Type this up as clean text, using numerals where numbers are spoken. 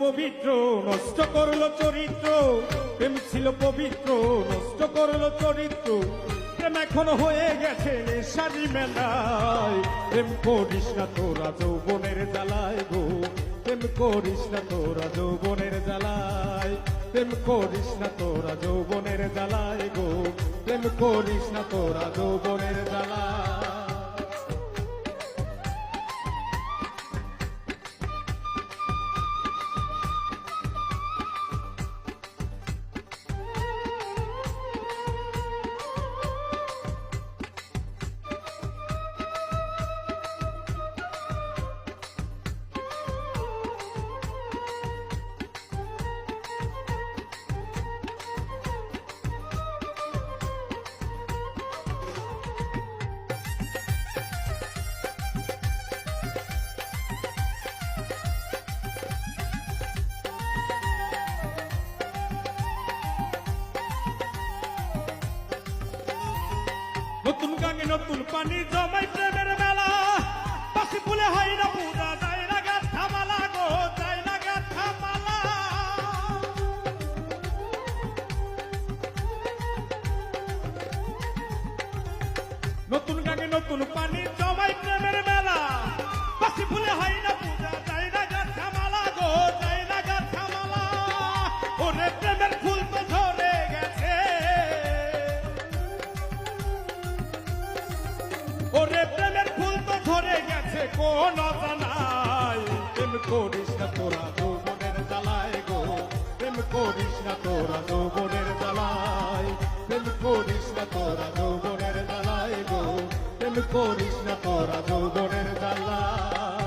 পবিত্র নষ্ট করলো চরিত্র, প্রেম ছিল পবিত্র নষ্ট করলো চরিত্র, প্রেম এখন হয়ে গেছে নেশারি মেলায়। প্রেম করিস না তোরা যৌবনের জ্বালায় গো, প্রেম করিস না তোরা যৌবনের জ্বালায়, প্রেম করিস না তোরা যৌবনের জ্বালায় গো, প্রেম করিস না তোরা যৌবনের জ্বালায়। নতুন গাঙে নতুন পানি জমাই প্রেমের মেলা, পাশে ফুলে হয় না পূজা, যায় না গাথা মালা গো, যায় না গাথা মালা। নতুন গাঙে নতুন পানি জমাই প্রেমের মেলা, পাশে ফুলে হয় না পূজা, যায় না গাথা মালা গো, যায় না গাথা মালা। ওরে প্রেমের ফুল তো ঝরে গেছে, ওরে প্রেমের ফুল তো ধরে গেছে কোন অজানায়। প্রেম করিস না তোরা যৌবনের জ্বালায় গো, প্রেম করিস না তোরা যৌবনের জ্বালায়, প্রেম করিস না তোরা যৌবনের জ্বালায় গো, প্রেম করিস না তোরা যৌবনের জ্বালায়।